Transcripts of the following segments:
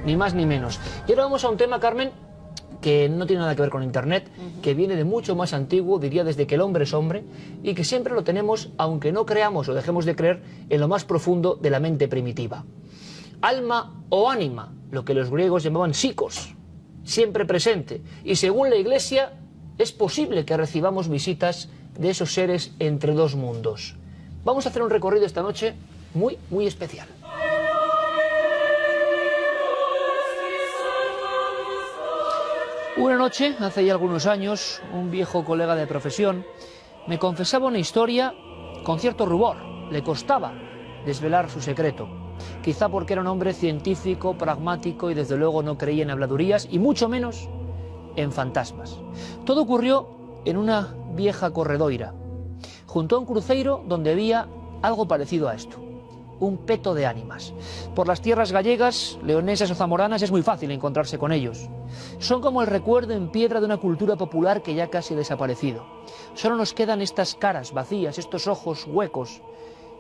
Ni más ni menos. Y ahora vamos a un tema, Carmen, que no tiene nada que ver con Internet, que viene de mucho más antiguo, diría desde que el hombre es hombre, y que siempre lo tenemos, aunque no creamos o dejemos de creer, en lo más profundo de la mente primitiva. Alma o ánima, lo que los griegos llamaban psicos, siempre presente, y según la Iglesia es posible que recibamos visitas de esos seres entre dos mundos. Vamos a hacer un recorrido esta noche muy especial. Una noche, hace ya algunos años, un viejo colega de profesión me confesaba una historia con cierto rubor. Le costaba desvelar su secreto. Quizá porque era un hombre científico, pragmático y desde luego no creía en habladurías y mucho menos en fantasmas. Todo ocurrió en una vieja corredoira, junto a un cruceiro donde había algo parecido a esto. Un peto de ánimas. Por las tierras gallegas, leonesas o zamoranas es muy fácil encontrarse con ellos. Son como el recuerdo en piedra de una cultura popular que ya casi ha desaparecido. Solo nos quedan estas caras vacías, estos ojos huecos,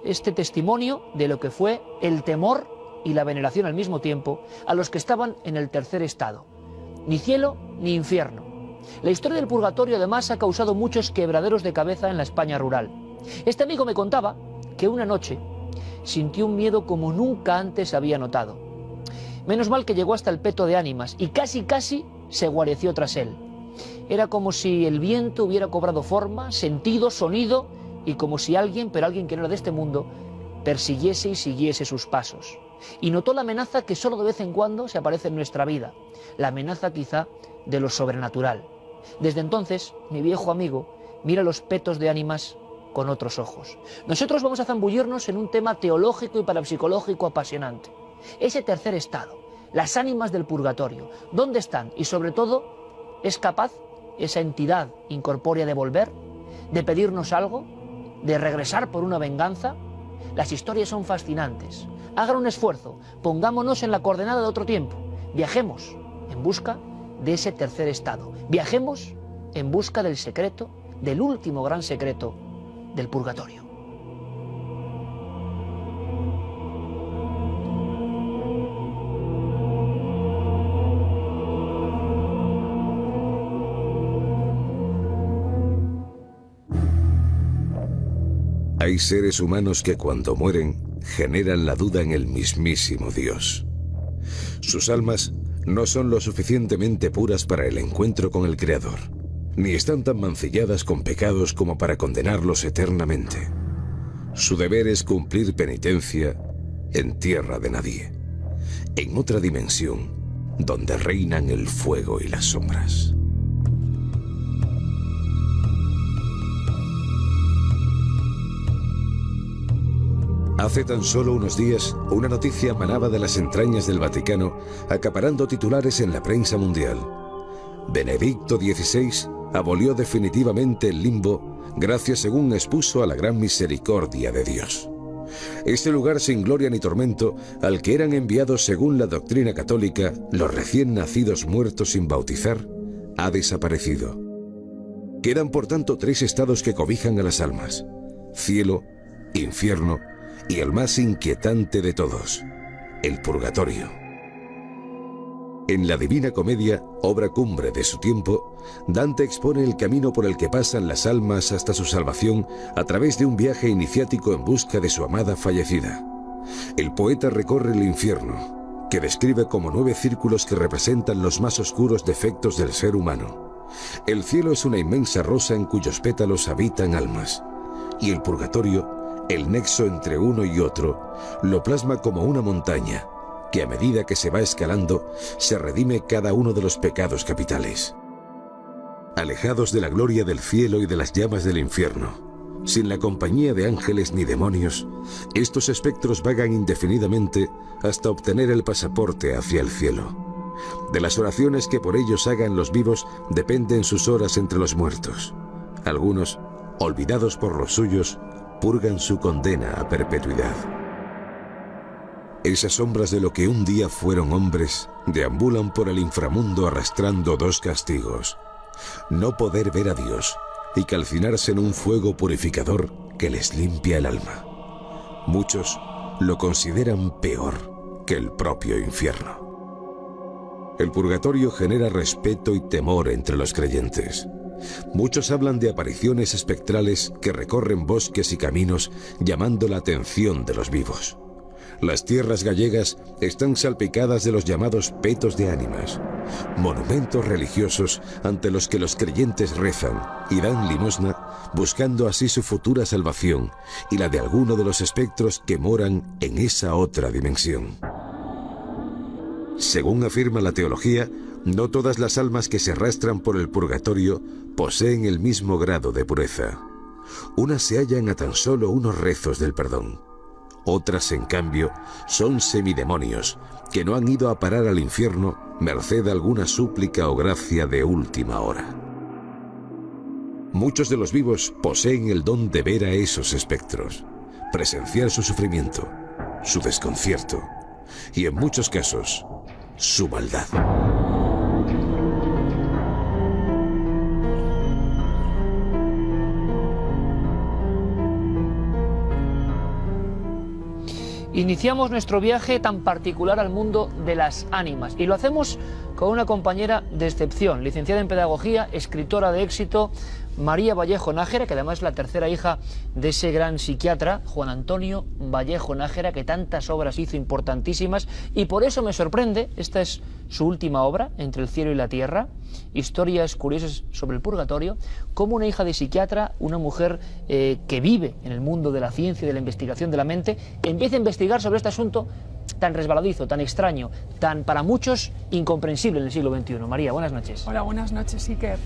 este testimonio de lo que fue el temor y la veneración al mismo tiempo a los que estaban en el tercer estado. Ni cielo ni infierno. La historia del purgatorio además ha causado muchos quebraderos de cabeza en la España rural. Este amigo me contaba que una noche sintió un miedo como nunca antes había notado. Menos mal que llegó hasta el peto de ánimas y casi se guareció tras él. Era como si el viento hubiera cobrado forma, sentido, sonido, y como si alguien, pero alguien que no era de este mundo, persiguiese y siguiese sus pasos. Y notó la amenaza que solo de vez en cuando se aparece en nuestra vida, la amenaza quizá de lo sobrenatural. Desde entonces, mi viejo amigo mira los petos de ánimas con otros ojos. Nosotros vamos a zambullirnos en un tema teológico y parapsicológico apasionante. Ese tercer estado, las ánimas del purgatorio, ¿dónde están? Y sobre todo, ¿es capaz esa entidad incorpórea de volver? ¿De pedirnos algo? ¿De regresar por una venganza? Las historias son fascinantes. Hagan un esfuerzo, pongámonos en la coordenada de otro tiempo. Viajemos en busca de ese tercer estado. Viajemos en busca del secreto, del último gran secreto del purgatorio. Hay seres humanos que cuando mueren generan la duda en el mismísimo Dios. Sus almas no son lo suficientemente puras para el encuentro con el Creador, ni están tan mancilladas con pecados como para condenarlos eternamente. Su deber es cumplir penitencia en tierra de nadie, en otra dimensión donde reinan el fuego y las sombras. Hace tan solo unos días, una noticia manaba de las entrañas del Vaticano, acaparando titulares en la prensa mundial. Benedicto XVI abolió definitivamente el limbo, gracias, según expuso, a la gran misericordia de Dios. Este lugar sin gloria ni tormento, al que eran enviados según la doctrina católica los recién nacidos muertos sin bautizar, ha desaparecido. Quedan por tanto tres estados que cobijan a las almas: cielo, infierno y el más inquietante de todos, el purgatorio. En la Divina Comedia, obra cumbre de su tiempo, Dante expone el camino por el que pasan las almas hasta su salvación a través de un viaje iniciático en busca de su amada fallecida. El poeta recorre el infierno, que describe como 9 círculos que representan los más oscuros defectos del ser humano. El cielo es una inmensa rosa en cuyos pétalos habitan almas, y el purgatorio, el nexo entre uno y otro, lo plasma como una montaña, que a medida que se va escalando, se redime cada uno de los pecados capitales. Alejados de la gloria del cielo y de las llamas del infierno, sin la compañía de ángeles ni demonios, estos espectros vagan indefinidamente hasta obtener el pasaporte hacia el cielo. De las oraciones que por ellos hagan los vivos dependen sus horas entre los muertos. Algunos, olvidados por los suyos, purgan su condena a perpetuidad. Esas sombras de lo que un día fueron hombres deambulan por el inframundo arrastrando 2 castigos: no poder ver a Dios y calcinarse en un fuego purificador que les limpia el alma. Muchos lo consideran peor que el propio infierno. el purgatorio genera respeto y temor entre los creyentes. Muchos hablan de apariciones espectrales que recorren bosques y caminos llamando la atención de los vivos. Las tierras gallegas están salpicadas de los llamados petos de ánimas, monumentos religiosos ante los que los creyentes rezan y dan limosna, buscando así su futura salvación y la de alguno de los espectros que moran en esa otra dimensión. Según afirma la teología, no todas las almas que se arrastran por el purgatorio poseen el mismo grado de pureza. Unas se hallan a tan solo unos rezos del perdón. Otras, en cambio, son semidemonios que no han ido a parar al infierno merced a alguna súplica o gracia de última hora. Muchos de los vivos poseen el don de ver a esos espectros, presenciar su sufrimiento, su desconcierto y, en muchos casos, su maldad. Iniciamos nuestro viaje tan particular al mundo de las ánimas y lo hacemos con una compañera de excepción, licenciada en Pedagogía, escritora de éxito, María Vallejo Nájera, que además es la tercera hija de ese gran psiquiatra, Juan Antonio Vallejo Nájera, que tantas obras hizo importantísimas, y por eso me sorprende, esta es su última obra, Entre el cielo y la tierra, historias curiosas sobre el purgatorio, como una hija de psiquiatra, una mujer que vive en el mundo de la ciencia y de la investigación de la mente, empieza a investigar sobre este asunto tan resbaladizo, tan extraño, tan para muchos incomprensible en el siglo XXI. María, buenas noches. Hola, buenas noches, Iker.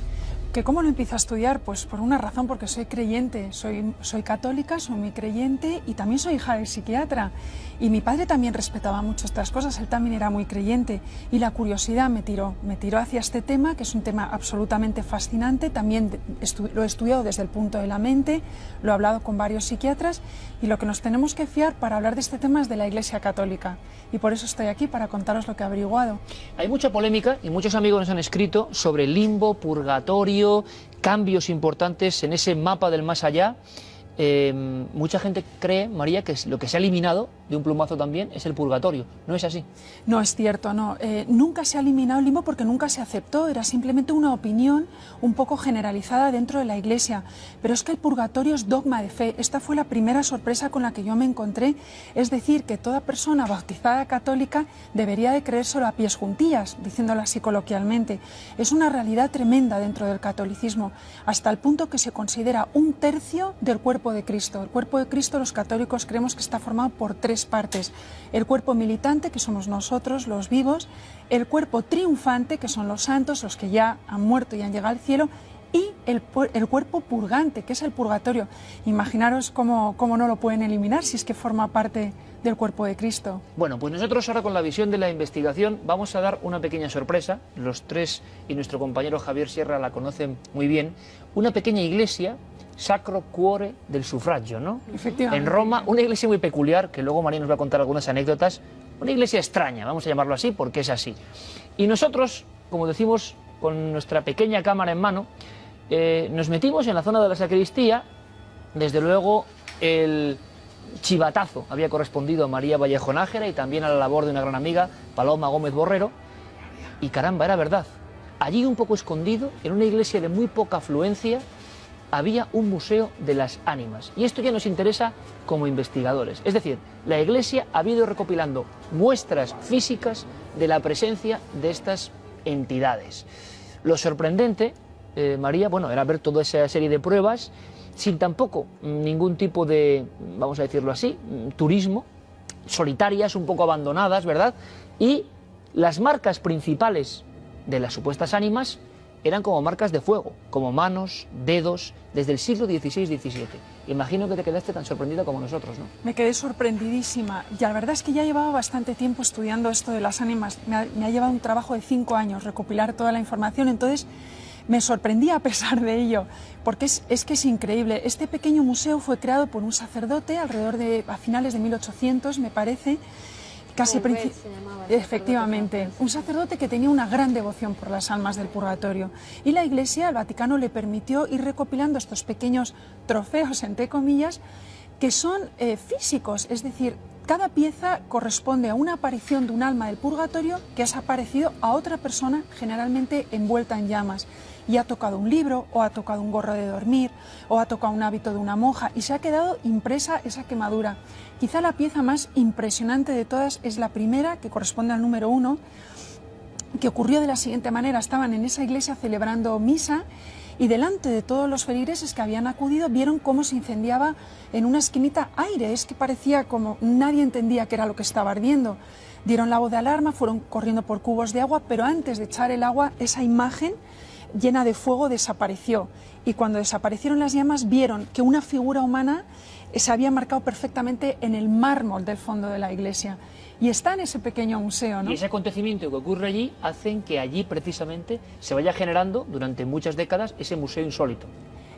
¿Que cómo lo empiezo a estudiar? Pues por una razón, porque soy creyente, soy católica, soy muy creyente y también soy hija de psiquiatra. Y mi padre también respetaba mucho estas cosas, él también era muy creyente. Y la curiosidad me tiró hacia este tema, que es un tema absolutamente fascinante. También lo he estudiado desde el punto de la mente, lo he hablado con varios psiquiatras y lo que nos tenemos que fiar para hablar de este tema es de la Iglesia Católica. Y por eso estoy aquí, para contaros lo que he averiguado. Hay mucha polémica y muchos amigos nos han escrito sobre limbo, purgatorio, cambios importantes en ese mapa del más allá. Mucha gente cree, María, que lo que se ha eliminado de un plumazo también es el purgatorio. ¿No es así? No es cierto, no. Nunca se ha eliminado el limbo porque nunca se aceptó. Era simplemente una opinión un poco generalizada dentro de la Iglesia. Pero es que el purgatorio es dogma de fe. Esta fue la primera sorpresa con la que yo me encontré. Es decir, que toda persona bautizada católica debería de creérselo a pies juntillas, diciéndolo así coloquialmente. Es una realidad tremenda dentro del catolicismo, hasta el punto que se considera un tercio del cuerpo de Cristo. El cuerpo de Cristo, los católicos creemos que está formado por tres partes: el cuerpo militante, que somos nosotros, los vivos; el cuerpo triunfante, que son los santos, los que ya han muerto y han llegado al cielo; y el cuerpo purgante, que es el purgatorio. Imaginaros cómo no lo pueden eliminar si es que forma parte del cuerpo de Cristo. Bueno, pues nosotros ahora, con la visión de la investigación, vamos a dar una pequeña sorpresa. Los tres y nuestro compañero Javier Sierra la conocen muy bien. Una pequeña iglesia, Sacro Cuore del Sufragio, ¿no? Efectivamente. En Roma, una iglesia muy peculiar, que luego María nos va a contar algunas anécdotas. Una iglesia extraña, vamos a llamarlo así, porque es así. Y nosotros, como decimos, con nuestra pequeña cámara en mano, nos metimos en la zona de la sacristía. Desde luego, el chivatazo había correspondido a María Vallejo Nájera y también a la labor de una gran amiga, Paloma Gómez Borrero. Y caramba, era verdad. Allí, un poco escondido, en una iglesia de muy poca afluencia, había un museo de las ánimas. Y esto ya nos interesa como investigadores. Es decir, la Iglesia ha ido recopilando muestras físicas de la presencia de estas entidades. Lo sorprendente, María, bueno, era ver toda esa serie de pruebas sin tampoco ningún tipo de, vamos a decirlo así, turismo, solitarias, un poco abandonadas, ¿verdad? Y las marcas principales de las supuestas ánimas eran como marcas de fuego, como manos, dedos, desde el siglo XVI-XVII. Imagino que te quedaste tan sorprendida como nosotros, ¿no? Me quedé sorprendidísima. Y la verdad es que ya llevaba bastante tiempo estudiando esto de las ánimas. Me ha llevado un trabajo de 5 años recopilar toda la información. Entonces me sorprendí a pesar de ello, porque es que es increíble. Este pequeño museo fue creado por un sacerdote a finales de 1800, me parece. Casi efectivamente, un sacerdote que tenía una gran devoción por las almas del purgatorio, y la Iglesia, el Vaticano, le permitió ir recopilando estos pequeños trofeos, entre comillas, que son físicos, es decir, Cada pieza corresponde a una aparición de un alma del purgatorio que ha aparecido a otra persona, generalmente envuelta en llamas, y ha tocado un libro, o ha tocado un gorro de dormir, o ha tocado un hábito de una monja, y se ha quedado impresa esa quemadura. Quizá la pieza más impresionante de todas es la primera, que corresponde al número 1, que ocurrió de la siguiente manera. Estaban en esa iglesia celebrando misa, y delante de todos los feligreses que habían acudido vieron cómo se incendiaba en una esquinita aire. Es que parecía como nadie entendía qué era lo que estaba ardiendo. Dieron la voz de alarma, fueron corriendo por cubos de agua, pero antes de echar el agua, esa imagen llena de fuego desapareció. Y cuando desaparecieron las llamas, vieron que una figura humana se había marcado perfectamente en el mármol del fondo de la iglesia. Y está en ese pequeño museo, ¿no? Y ese acontecimiento que ocurre allí hacen que allí precisamente se vaya generando durante muchas décadas ese museo insólito.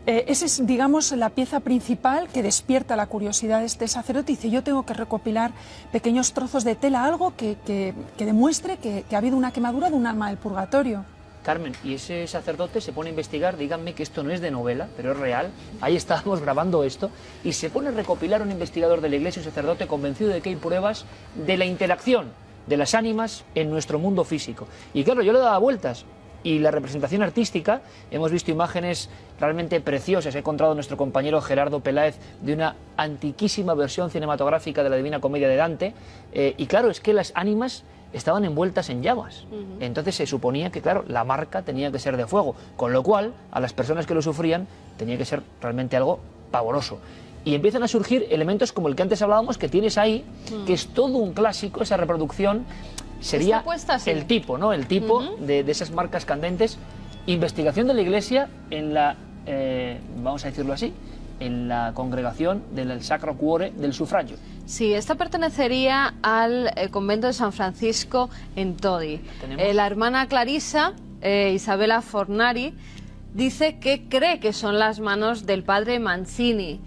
Esa es, digamos, la pieza principal que despierta la curiosidad de este sacerdote. Dice, yo tengo que recopilar pequeños trozos de tela, algo que demuestre que ha habido una quemadura de un alma del purgatorio. Carmen, y ese sacerdote se pone a investigar, díganme que esto no es de novela, pero es real, ahí estábamos grabando esto, y se pone a recopilar un investigador de la iglesia, un sacerdote convencido de que hay pruebas de la interacción de las ánimas en nuestro mundo físico. Y claro, yo le daba vueltas, y la representación artística, hemos visto imágenes realmente preciosas, ha encontrado nuestro compañero Gerardo Peláez de una antiquísima versión cinematográfica de la Divina Comedia de Dante, y claro, es que las ánimas estaban envueltas en llamas. Entonces se suponía que, claro, la marca tenía que ser de fuego, con lo cual a las personas que lo sufrían tenía que ser realmente algo pavoroso. Y empiezan a surgir elementos como el que antes hablábamos, que tienes ahí, que es todo un clásico, esa reproducción sería el tipo, ¿no? El tipo de esas marcas candentes. Investigación de la Iglesia en la, vamos a decirlo así, en la congregación del Sacro Cuore del Sufragio. Sí, esta pertenecería al convento de San Francisco en Todi. La hermana Clarisa, Isabella Fornari, dice que cree que son las manos del padre Mancini.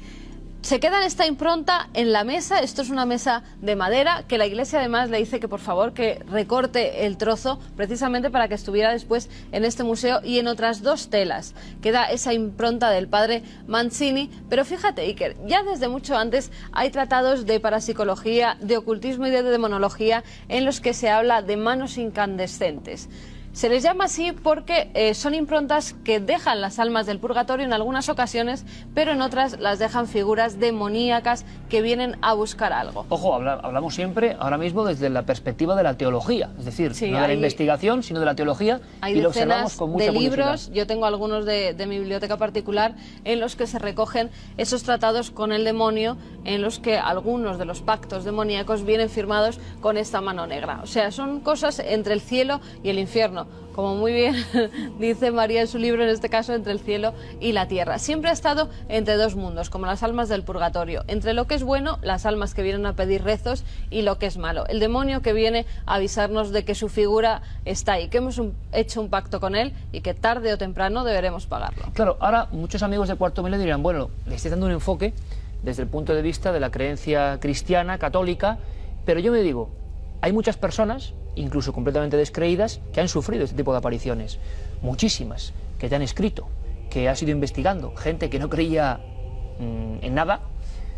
Se queda en esta impronta en la mesa. Esto es una mesa de madera que la iglesia además le dice que por favor que recorte el trozo precisamente para que estuviera después en este museo, y en otras dos telas queda esa impronta del padre Mancini. Pero fíjate, Iker, ya desde mucho antes hay tratados de parapsicología, de ocultismo y de demonología en los que se habla de manos incandescentes. Se les llama así porque son improntas que dejan las almas del purgatorio en algunas ocasiones, pero en otras las dejan figuras demoníacas que vienen a buscar algo. Ojo, hablamos siempre, ahora mismo, desde la perspectiva de la teología, es decir, sí, no de la investigación, sino de la teología, y lo observamos con mucha curiosidad. Libros, yo tengo algunos de mi biblioteca particular, en los que se recogen esos tratados con el demonio, en los que algunos de los pactos demoníacos vienen firmados con esta mano negra. O sea, son cosas entre el cielo y el infierno, como muy bien dice María en su libro, en este caso entre el cielo y la tierra. Siempre ha estado entre dos mundos, como las almas del purgatorio, entre lo que es bueno, las almas que vienen a pedir rezos, y lo que es malo, el demonio que viene a avisarnos de que su figura está ahí, que hemos hecho un pacto con él y que tarde o temprano deberemos pagarlo. Claro, ahora muchos amigos de Cuarto Milenio dirán, bueno, le estoy dando un enfoque desde el punto de vista de la creencia cristiana, católica, pero yo me digo, hay muchas personas, incluso completamente descreídas, que han sufrido este tipo de apariciones. Muchísimas, que te han escrito, que has ido investigando, gente que no creía en nada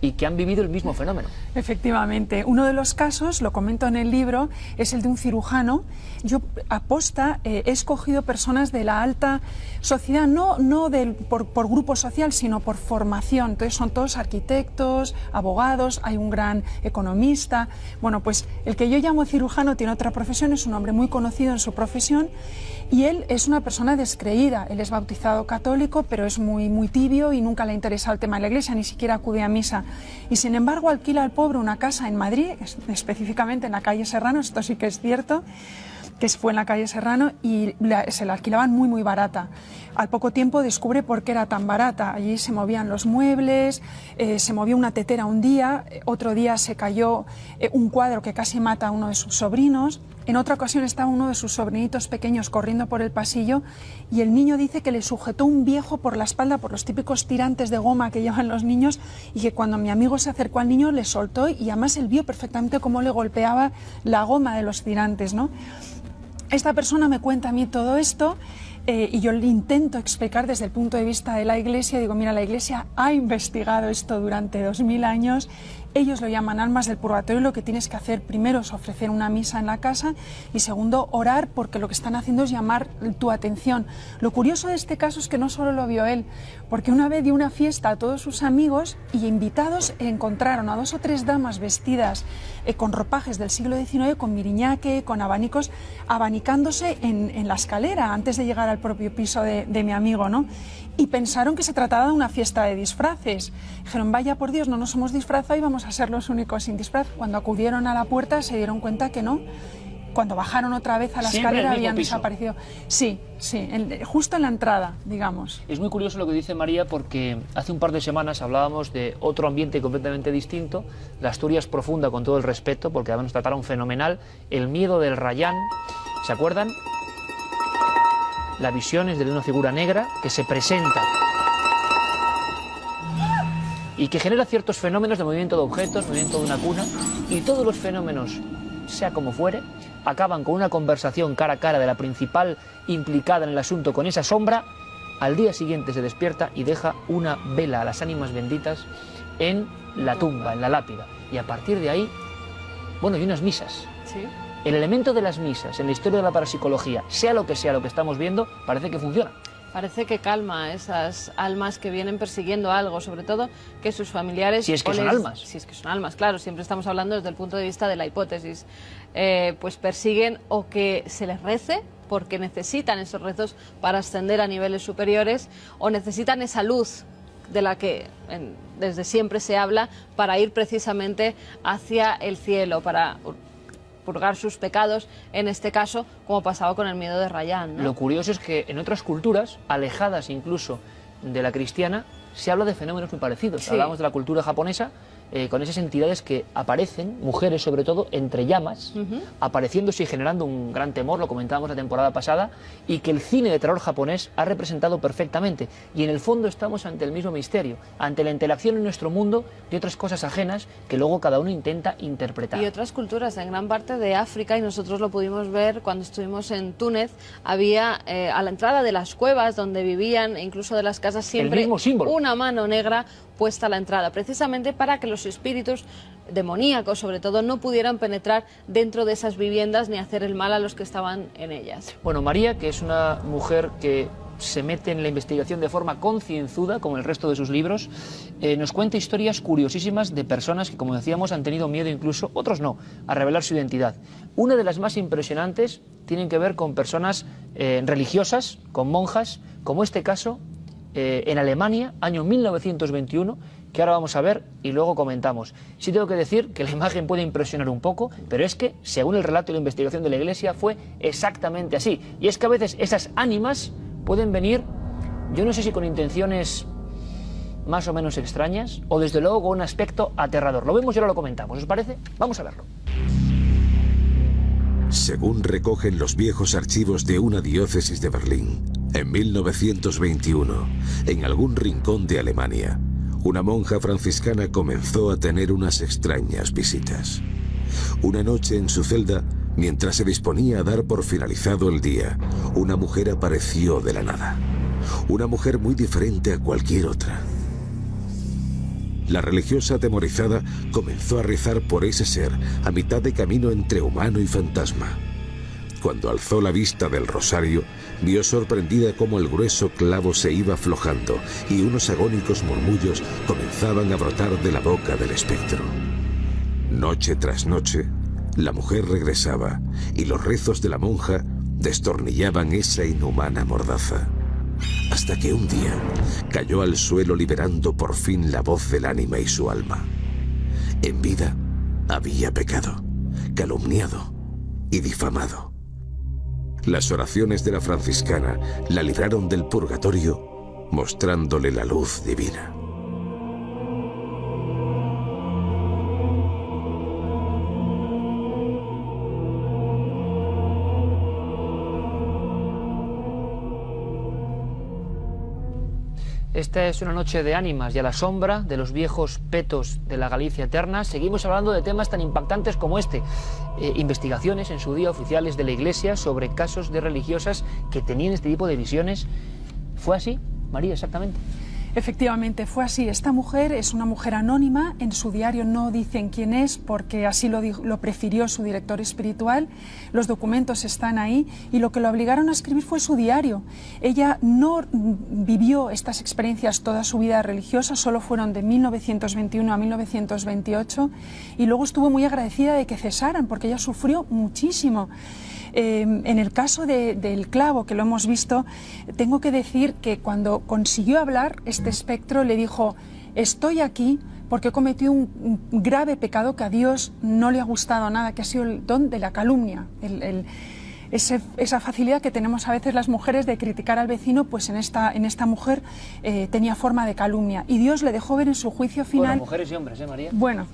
y que han vivido el mismo fenómeno. Efectivamente. Uno de los casos, lo comento en el libro, es el de un cirujano. Yo aposta he escogido personas de la alta sociedad, no por grupo social, sino por formación. Entonces son todos arquitectos, abogados, hay un gran economista. Bueno, pues el que yo llamo cirujano tiene otra profesión, es un hombre muy conocido en su profesión, y él es una persona descreída. Él es bautizado católico, pero es muy tibio y nunca le ha interesado el tema de la iglesia, ni siquiera acude a misa. Y sin embargo alquila al pobre una casa en Madrid, específicamente en la calle Serrano, esto sí que es cierto, que fue en la calle Serrano, y se la alquilaban muy barata. Al poco tiempo descubre por qué era tan barata. Allí se movían los muebles, se movió una tetera un día, otro día se cayó un cuadro que casi mata a uno de sus sobrinos. En otra ocasión estaba uno de sus sobrinitos pequeños corriendo por el pasillo y el niño dice que le sujetó un viejo por la espalda, por los típicos tirantes de goma que llevan los niños, y que cuando mi amigo se acercó al niño le soltó, y además él vio perfectamente cómo le golpeaba la goma de los tirantes, ¿no? Esta persona me cuenta a mí todo esto, y yo le intento explicar desde el punto de vista de la Iglesia. Digo, mira, la Iglesia ha investigado esto durante 2000 años Ellos lo llaman almas del purgatorio. Lo que tienes que hacer primero es ofrecer una misa en la casa y segundo, orar, porque lo que están haciendo es llamar tu atención. Lo curioso de este caso es que no solo lo vio él, porque una vez dio una fiesta a todos sus amigos y invitados encontraron a 2 o 3 damas vestidas con ropajes del siglo XIX, con miriñaque, con abanicos, abanicándose en la escalera antes de llegar al propio piso de mi amigo, ¿no? Y pensaron que se trataba de una fiesta de disfraces. Dijeron, vaya por Dios, no nos hemos disfrazado y vamos a ser los únicos sin disfraz. Cuando acudieron a la puerta se dieron cuenta que no. Cuando bajaron otra vez a la escalera habían desaparecido. Sí, justo en la entrada, digamos. Es muy curioso lo que dice María, porque hace un par de semanas hablábamos de otro ambiente completamente distinto, la Asturias profunda, con todo el respeto, porque además nos trataron fenomenal, el miedo del Rayán, ¿se acuerdan? La visión es de una figura negra que se presenta y que genera ciertos fenómenos de movimiento de objetos, movimiento de una cuna, y todos los fenómenos, sea como fuere, acaban con una conversación cara a cara de la principal implicada en el asunto con esa sombra. Al día siguiente se despierta y deja una vela a las ánimas benditas en la tumba, en la lápida, y a partir de ahí, bueno, hay unas misas. Sí. El elemento de las misas en la historia de la parapsicología, sea lo que estamos viendo, parece que funciona. Parece que calma a esas almas que vienen persiguiendo algo, sobre todo que sus familiares... Si es que son almas. Si es que son almas, claro, siempre estamos hablando desde el punto de vista de la hipótesis. Pues persiguen o que se les rece, porque necesitan esos rezos para ascender a niveles superiores, o necesitan esa luz de la que desde siempre se habla para ir precisamente hacia el cielo, para purgar sus pecados, en este caso, como pasaba con el miedo de Rayán, ¿no? Lo curioso es que en otras culturas, alejadas incluso de la cristiana, se habla de fenómenos muy parecidos. Sí. Hablamos de la cultura japonesa, con esas entidades que aparecen, mujeres sobre todo, entre llamas, apareciéndose y generando un gran temor, lo comentábamos la temporada pasada, y que el cine de terror japonés ha representado perfectamente. Y en el fondo estamos ante el mismo misterio, ante la interacción en nuestro mundo de otras cosas ajenas que luego cada uno intenta interpretar. Y otras culturas, en gran parte de África, y nosotros lo pudimos ver cuando estuvimos en Túnez, había a la entrada de las cuevas donde vivían, e incluso de las casas, siempre el mismo símbolo, una mano negra puesta a la entrada, precisamente para que los espíritus demoníacos, sobre todo, no pudieran penetrar dentro de esas viviendas ni hacer el mal a los que estaban en ellas. Bueno, María, que es una mujer que se mete en la investigación de forma concienzuda, como el resto de sus libros, nos cuenta historias curiosísimas de personas que, como decíamos, han tenido miedo incluso, otros no, a revelar su identidad. Una de las más impresionantes tienen que ver con personas religiosas, con monjas, como este caso en Alemania, año 1921, que ahora vamos a ver y luego comentamos. Sí tengo que decir que la imagen puede impresionar un poco, pero es que, según el relato y la investigación de la Iglesia, fue exactamente así. Y es que a veces esas ánimas pueden venir, yo no sé si con intenciones más o menos extrañas, o desde luego con un aspecto aterrador. Lo vemos y ahora lo comentamos, ¿os parece? Vamos a verlo. Según recogen los viejos archivos de una diócesis de Berlín, en 1921, en algún rincón de Alemania, una monja franciscana comenzó a tener unas extrañas visitas. Una noche en su celda, mientras se disponía a dar por finalizado el día, una mujer apareció de la nada. Una mujer muy diferente a cualquier otra. La religiosa, atemorizada, comenzó a rezar por ese ser a mitad de camino entre humano y fantasma. Cuando alzó la vista del rosario, vio sorprendida cómo el grueso clavo se iba aflojando y unos agónicos murmullos comenzaban a brotar de la boca del espectro. Noche tras noche, la mujer regresaba y los rezos de la monja destornillaban esa inhumana mordaza. Hasta que un día cayó al suelo liberando por fin la voz del ánima y su alma. En vida había pecado, calumniado y difamado. Las oraciones de la franciscana la libraron del purgatorio, mostrándole la luz divina. Esta es una noche de ánimas y a la sombra de los viejos petos de la Galicia eterna. Seguimos hablando de temas tan impactantes como este. Investigaciones en su día oficiales de la Iglesia sobre casos de religiosas que tenían este tipo de visiones. ¿Fue así, María, exactamente? Efectivamente, fue así. Esta mujer es una mujer anónima, en su diario no dicen quién es porque así lo prefirió su director espiritual, los documentos están ahí y lo que lo obligaron a escribir fue su diario. Ella no vivió estas experiencias toda su vida religiosa, solo fueron de 1921 a 1928 y luego estuvo muy agradecida de que cesaran porque ella sufrió muchísimo. En el caso del clavo, que lo hemos visto, tengo que decir que cuando consiguió hablar, este espectro le dijo: estoy aquí porque he cometido un grave pecado que a Dios no le ha gustado nada, que ha sido el don de la calumnia, esa facilidad que tenemos a veces las mujeres de criticar al vecino, pues en esta mujer tenía forma de calumnia. Y Dios le dejó ver en su juicio final... Bueno, mujeres y hombres, María? Bueno,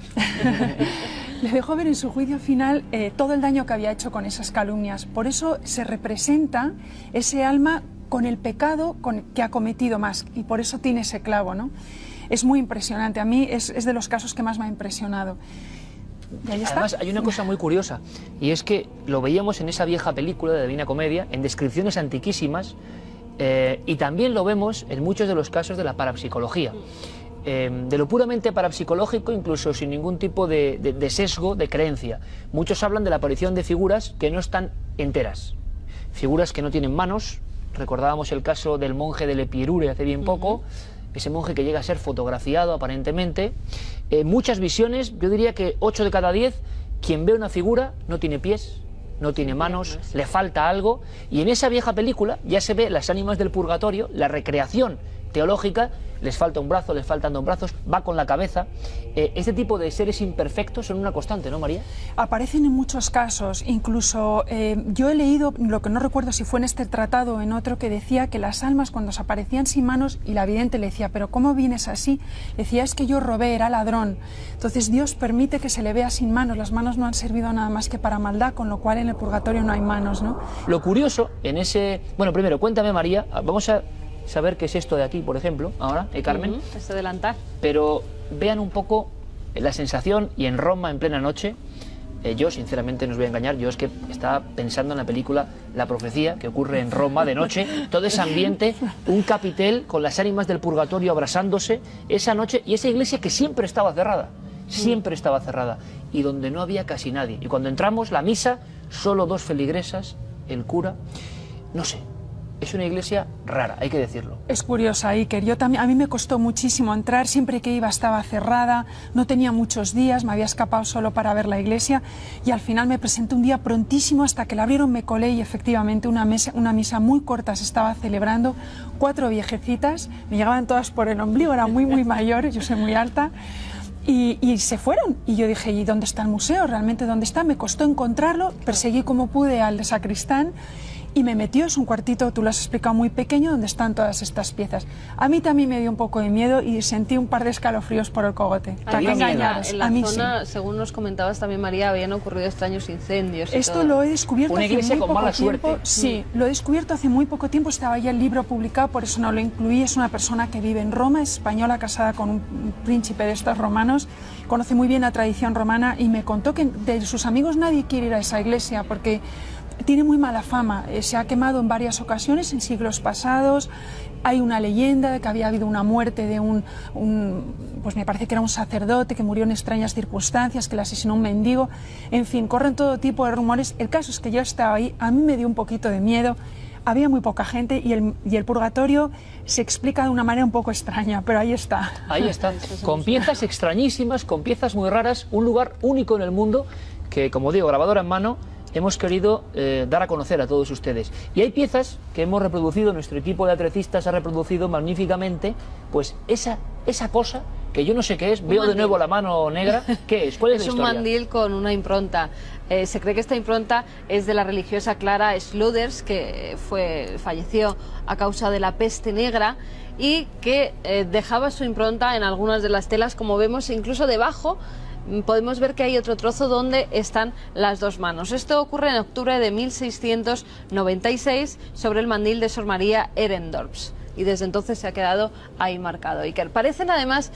le dejó ver en su juicio final todo el daño que había hecho con esas calumnias. Por eso se representa ese alma con el pecado que ha cometido más, y por eso tiene ese clavo, ¿no? Es muy impresionante. A mí es de los casos que más me ha impresionado. Además, hay una cosa muy curiosa, y es que lo veíamos en esa vieja película de Divina Comedia, en descripciones antiquísimas, y también lo vemos en muchos de los casos de la parapsicología. De lo puramente parapsicológico, incluso sin ningún tipo de sesgo de creencia. Muchos hablan de la aparición de figuras que no están enteras, figuras que no tienen manos. Recordábamos el caso del monje de Lepierure hace bien poco, ese monje que llega a ser fotografiado aparentemente. Muchas visiones, yo diría que 8 de cada 10, quien ve una figura no tiene pies, no tiene manos, le falta algo, y en esa vieja película ya se ve las ánimas del purgatorio, la recreación teológica, les falta un brazo, les faltan 2 brazos, va con la cabeza. Este tipo de seres imperfectos son una constante, ¿no, María? Aparecen en muchos casos, incluso yo he leído, lo que no recuerdo si fue en este tratado o en otro, que decía que las almas cuando se aparecían sin manos, y la vidente le decía: ¿pero cómo vienes así? Decía: es que yo robé, era ladrón. Entonces Dios permite que se le vea sin manos, las manos no han servido nada más que para maldad, con lo cual en el purgatorio no hay manos, ¿no? Lo curioso en ese... Bueno, primero, cuéntame, María, vamos a saber qué es esto de aquí, por ejemplo, ahora, Carmen. Este delantal. Pero vean un poco la sensación, y en Roma en plena noche, yo sinceramente no os voy a engañar, yo es que estaba pensando en la película La Profecía, que ocurre en Roma de noche, todo ese ambiente, un capitel con las ánimas del purgatorio abrasándose esa noche, y esa iglesia que siempre estaba cerrada, y donde no había casi nadie. Y cuando entramos, la misa, solo 2 feligresas, el cura, no sé. Es una iglesia rara, hay que decirlo. Es curiosa, Iker. A mí me costó muchísimo entrar, siempre que iba estaba cerrada, no tenía muchos días, me había escapado solo para ver la iglesia, y al final me presenté un día prontísimo, hasta que la abrieron me colé, y efectivamente una misa muy corta se estaba celebrando, 4 viejecitas, me llegaban todas por el ombligo, eran muy mayores, yo soy muy alta. Y se fueron, y yo dije: ¿y dónde está el museo? ¿Realmente dónde está? Me costó encontrarlo, perseguí como pude al sacristán, y me metió, es un cuartito, tú lo has explicado, muy pequeño, donde están todas estas piezas. A mí también me dio un poco de miedo y sentí un par de escalofríos por el cogote. En la zona, sí. Según nos comentabas también, María, habían ocurrido extraños incendios. Esto lo he descubierto hace muy poco tiempo. Suerte. Sí, lo he descubierto hace muy poco tiempo, estaba ya el libro publicado, por eso no lo incluí. Es una persona que vive en Roma, es española, casada con un príncipe de estos romanos, conoce muy bien la tradición romana, y me contó que de sus amigos nadie quiere ir a esa iglesia porque tiene muy mala fama, se ha quemado en varias ocasiones en siglos pasados. Hay una leyenda de que había habido una muerte de pues me parece que era un sacerdote que murió en extrañas circunstancias, que le asesinó un mendigo. En fin, corren todo tipo de rumores. El caso es que yo estaba ahí, a mí me dio un poquito de miedo, había muy poca gente, y el purgatorio se explica de una manera un poco extraña, pero ahí está. Ahí está, con piezas extrañísimas, con piezas muy raras, un lugar único en el mundo que, como digo, grabadora en mano, hemos querido dar a conocer a todos ustedes. Y hay piezas que hemos reproducido, nuestro equipo de atrecistas ha reproducido magníficamente, pues esa cosa que yo no sé qué es, veo de nuevo la mano negra. ¿Qué es? ¿Cuál es la historia? Es un mandil con una impronta. Se cree que esta impronta es de la religiosa Clara Sluders, que falleció a causa de la peste negra, y que dejaba su impronta en algunas de las telas, como vemos, incluso debajo. Podemos ver que hay otro trozo donde están las 2 manos. Esto ocurre en octubre de 1696 sobre el mandil de Sor María Herendorps. y desde entonces se ha quedado ahí marcado. Y que parecen además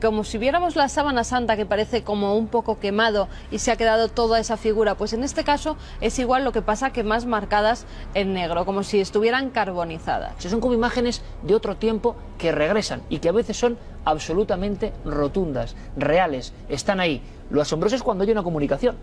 como si viéramos la sábana santa, que parece como un poco quemado y se ha quedado toda esa figura, pues en este caso es igual, lo que pasa que más marcadas en negro, como si estuvieran carbonizadas. Son como imágenes de otro tiempo que regresan y que a veces son absolutamente rotundas, reales, están ahí. Lo asombroso es cuando hay una comunicación,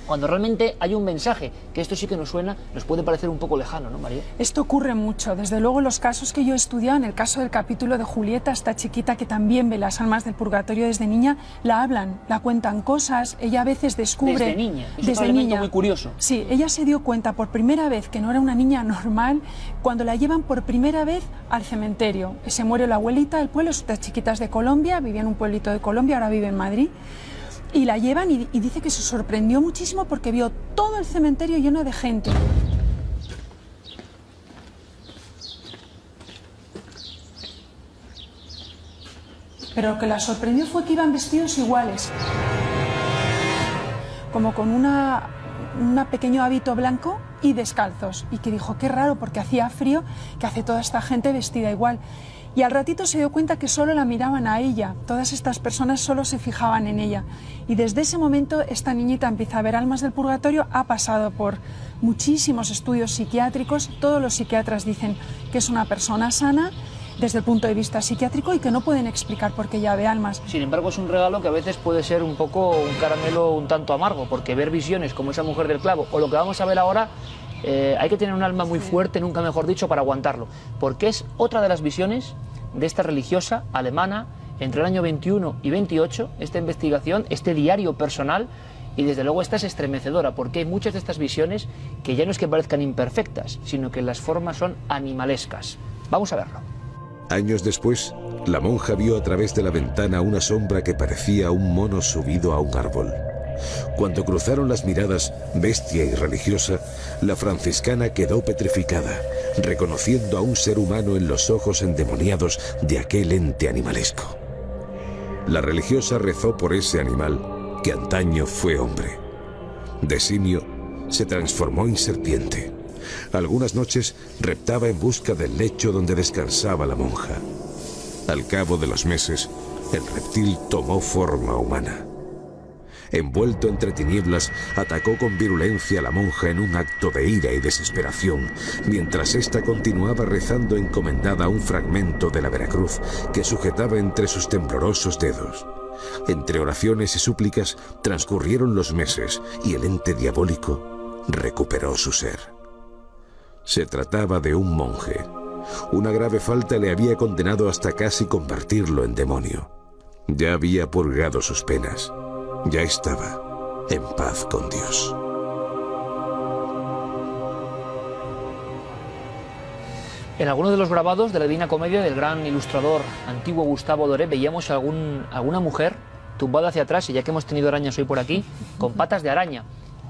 cuando realmente hay un mensaje, que esto sí que nos suena, nos puede parecer un poco lejano, ¿no, María? Esto ocurre mucho. Desde luego, los casos que yo he estudiado, en el caso del capítulo de Julieta, esta chiquita que también ve las almas del purgatorio desde niña, la hablan, la cuentan cosas, ella a veces descubre... Desde niña, eso es un elemento muy curioso. Sí, ella se dio cuenta por primera vez que no era una niña normal cuando la llevan por primera vez al cementerio. Se muere la abuelita del pueblo, estas chiquitas de Colombia, vivía en un pueblito de Colombia, ahora vive en Madrid. Y la llevan y dice que se sorprendió muchísimo porque vio todo el cementerio lleno de gente. Pero lo que la sorprendió fue que iban vestidos iguales, como con un pequeño hábito blanco y descalzos. Y que dijo, qué raro, porque hacía frío, que hace toda esta gente vestida igual. Y al ratito se dio cuenta que solo la miraban a ella, todas estas personas solo se fijaban en ella. Y desde ese momento esta niñita empieza a ver almas del purgatorio, ha pasado por muchísimos estudios psiquiátricos, todos los psiquiatras dicen que es una persona sana desde el punto de vista psiquiátrico y que no pueden explicar por qué ella ve almas. Sin embargo, es un regalo que a veces puede ser un poco un caramelo un tanto amargo, porque ver visiones como esa mujer del clavo o lo que vamos a ver ahora, hay que tener un alma muy fuerte, nunca mejor dicho, para aguantarlo, porque es otra de las visiones de esta religiosa alemana entre el año 21 y 28, esta investigación, este diario personal, y desde luego esta es estremecedora, porque hay muchas de estas visiones que ya no es que parezcan imperfectas, sino que las formas son animalescas. Vamos a verlo. Años después, la monja vio a través de la ventana una sombra que parecía un mono subido a un árbol. Cuando cruzaron las miradas, bestia y religiosa, la franciscana quedó petrificada, reconociendo a un ser humano en los ojos endemoniados de aquel ente animalesco. La religiosa rezó por ese animal, que antaño fue hombre. De simio, se transformó en serpiente. Algunas noches reptaba en busca del lecho donde descansaba la monja. Al cabo de los meses, el reptil tomó forma humana. Envuelto entre tinieblas, atacó con virulencia a la monja en un acto de ira y desesperación, mientras ésta continuaba rezando encomendada a un fragmento de la Veracruz que sujetaba entre sus temblorosos dedos. Entre oraciones y súplicas transcurrieron los meses y el ente diabólico recuperó su ser. Se trataba de un monje. Una grave falta le había condenado hasta casi convertirlo en demonio. Ya había purgado sus penas. Ya estaba en paz con Dios. En algunos de los grabados de la Divina Comedia del gran ilustrador antiguo Gustavo Doré veíamos alguna mujer tumbada hacia atrás, y ya que hemos tenido arañas hoy por aquí, con patas de araña.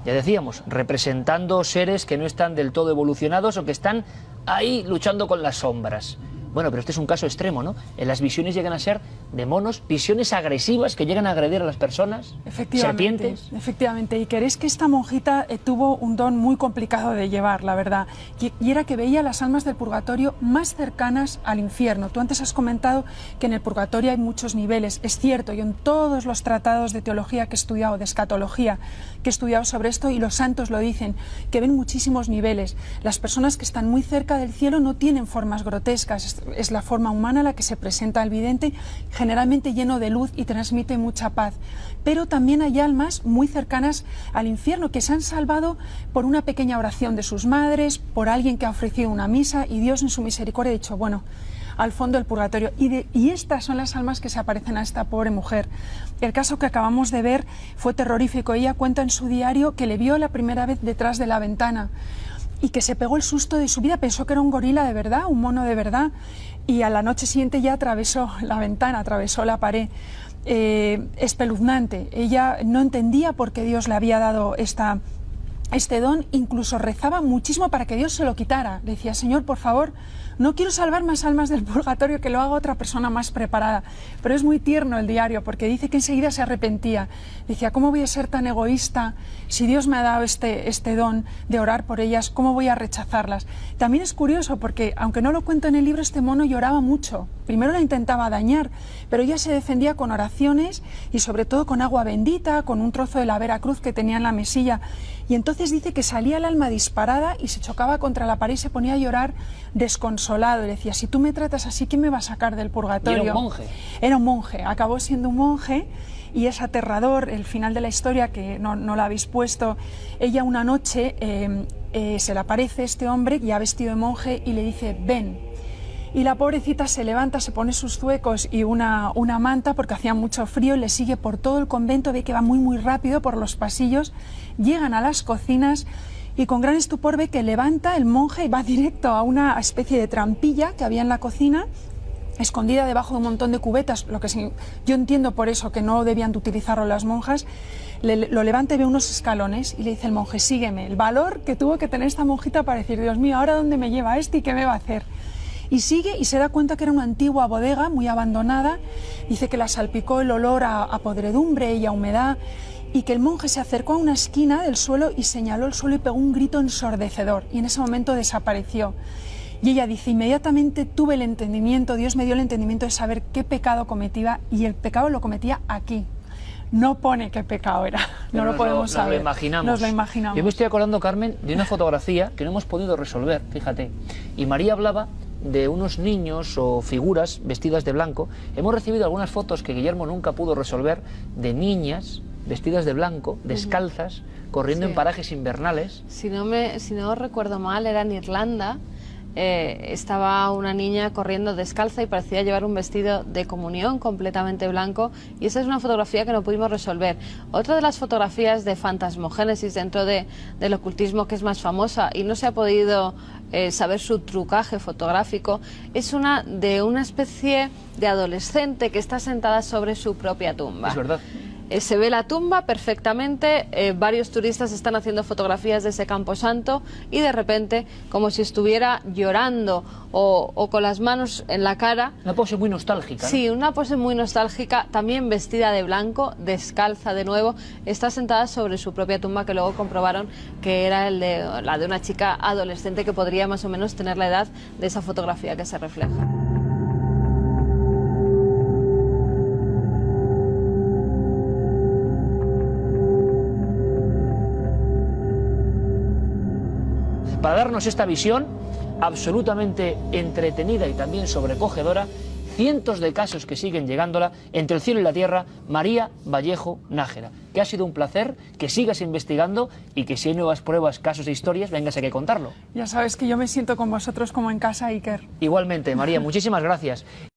Ya decíamos, representando seres que no están del todo evolucionados o que están ahí luchando con las sombras. Bueno, pero este es un caso extremo, ¿no? Las visiones llegan a ser de monos, visiones agresivas que llegan a agredir a las personas, serpientes. Efectivamente, y queréis que esta monjita tuvo un don muy complicado de llevar, la verdad, y era que veía las almas del purgatorio más cercanas al infierno. Tú antes has comentado que en el purgatorio hay muchos niveles, es cierto, y en todos los tratados de teología que he estudiado, de escatología, que he estudiado sobre esto, y los santos lo dicen, que ven muchísimos niveles. Las personas que están muy cerca del cielo no tienen formas grotescas, es la forma humana la que se presenta al vidente, generalmente lleno de luz y transmite mucha paz. Pero también hay almas muy cercanas al infierno que se han salvado por una pequeña oración de sus madres, por alguien que ha ofrecido una misa, y Dios en su misericordia ha dicho, bueno, al fondo del purgatorio. Y estas son las almas que se aparecen a esta pobre mujer. El caso que acabamos de ver fue terrorífico. Ella cuenta en su diario que le vio la primera vez detrás de la ventana y que se pegó el susto de su vida, pensó que era un gorila de verdad, un mono de verdad, y a la noche siguiente ya atravesó la ventana, atravesó la pared. Espeluznante. Ella no entendía por qué Dios le había dado esta este don incluso rezaba muchísimo para que Dios se lo quitara. Le decía, Señor, por favor, no quiero salvar más almas del purgatorio, que lo haga otra persona más preparada. Pero es muy tierno el diario, porque dice que enseguida se arrepentía. Decía, ¿cómo voy a ser tan egoísta? Si Dios me ha dado este don de orar por ellas, ¿cómo voy a rechazarlas? También es curioso porque, aunque no lo cuento en el libro, este mono lloraba mucho. Primero la intentaba dañar, pero ella se defendía con oraciones y sobre todo con agua bendita, con un trozo de la Veracruz que tenía en la mesilla. Y entonces dice que salía el alma disparada y se chocaba contra la pared y se ponía a llorar desconsolado. Le decía, si tú me tratas así, ¿quién me va a sacar del purgatorio? ¿Y era un monje? Era un monje, acabó siendo un monje. Y es aterrador el final de la historia, que no la habéis puesto. Ella una noche se le aparece este hombre ya vestido de monje y le dice, ven. Y la pobrecita se levanta, se pone sus zuecos y una manta porque hacía mucho frío y le sigue por todo el convento, ve que va muy rápido por los pasillos, llegan a las cocinas y con gran estupor ve que levanta el monje y va directo a una especie de trampilla que había en la cocina, escondida debajo de un montón de cubetas, lo que yo entiendo por eso que no debían de utilizarlo las monjas. Lo levanta y ve unos escalones y le dice el monje, sígueme. El valor que tuvo que tener esta monjita para decir, Dios mío, ¿ahora dónde me lleva este y qué me va a hacer? Y sigue y se da cuenta que era una antigua bodega muy abandonada. Dice que la salpicó el olor a podredumbre y a humedad, y que el monje se acercó a una esquina del suelo y señaló el suelo y pegó un grito ensordecedor, y en ese momento desapareció. Y ella dice, inmediatamente tuve el entendimiento, Dios me dio el entendimiento de saber qué pecado cometía, y el pecado lo cometía aquí. No pone qué pecado era, no lo podemos saber. Nos lo imaginamos. Nos lo imaginamos. Yo me estoy acordando, Carmen, de una fotografía que no hemos podido resolver, fíjate. Y María hablaba de unos niños o figuras vestidas de blanco. Hemos recibido algunas fotos que Guillermo nunca pudo resolver de niñas vestidas de blanco, descalzas, corriendo en parajes invernales. Si no recuerdo mal, era en Irlanda. Estaba una niña corriendo descalza y parecía llevar un vestido de comunión completamente blanco, y esa es una fotografía que no pudimos resolver. Otra de las fotografías de fantasmogénesis dentro del ocultismo que es más famosa y no se ha podido saber su trucaje fotográfico es una de una especie de adolescente que está sentada sobre su propia tumba. Es verdad. Se ve la tumba perfectamente, varios turistas están haciendo fotografías de ese camposanto y de repente, como si estuviera llorando o con las manos en la cara. Una pose muy nostálgica, ¿no? Sí, una pose muy nostálgica, también vestida de blanco, descalza de nuevo, está sentada sobre su propia tumba, que luego comprobaron que era la de una chica adolescente que podría más o menos tener la edad de esa fotografía que se refleja. Para darnos esta visión absolutamente entretenida y también sobrecogedora, cientos de casos que siguen llegándola entre el cielo y la tierra, María Vallejo Nájera. Que ha sido un placer, que sigas investigando y que si hay nuevas pruebas, casos e historias, vengas aquí a contarlo. Ya sabes que yo me siento con vosotros como en casa, Iker. Igualmente, María, muchísimas gracias.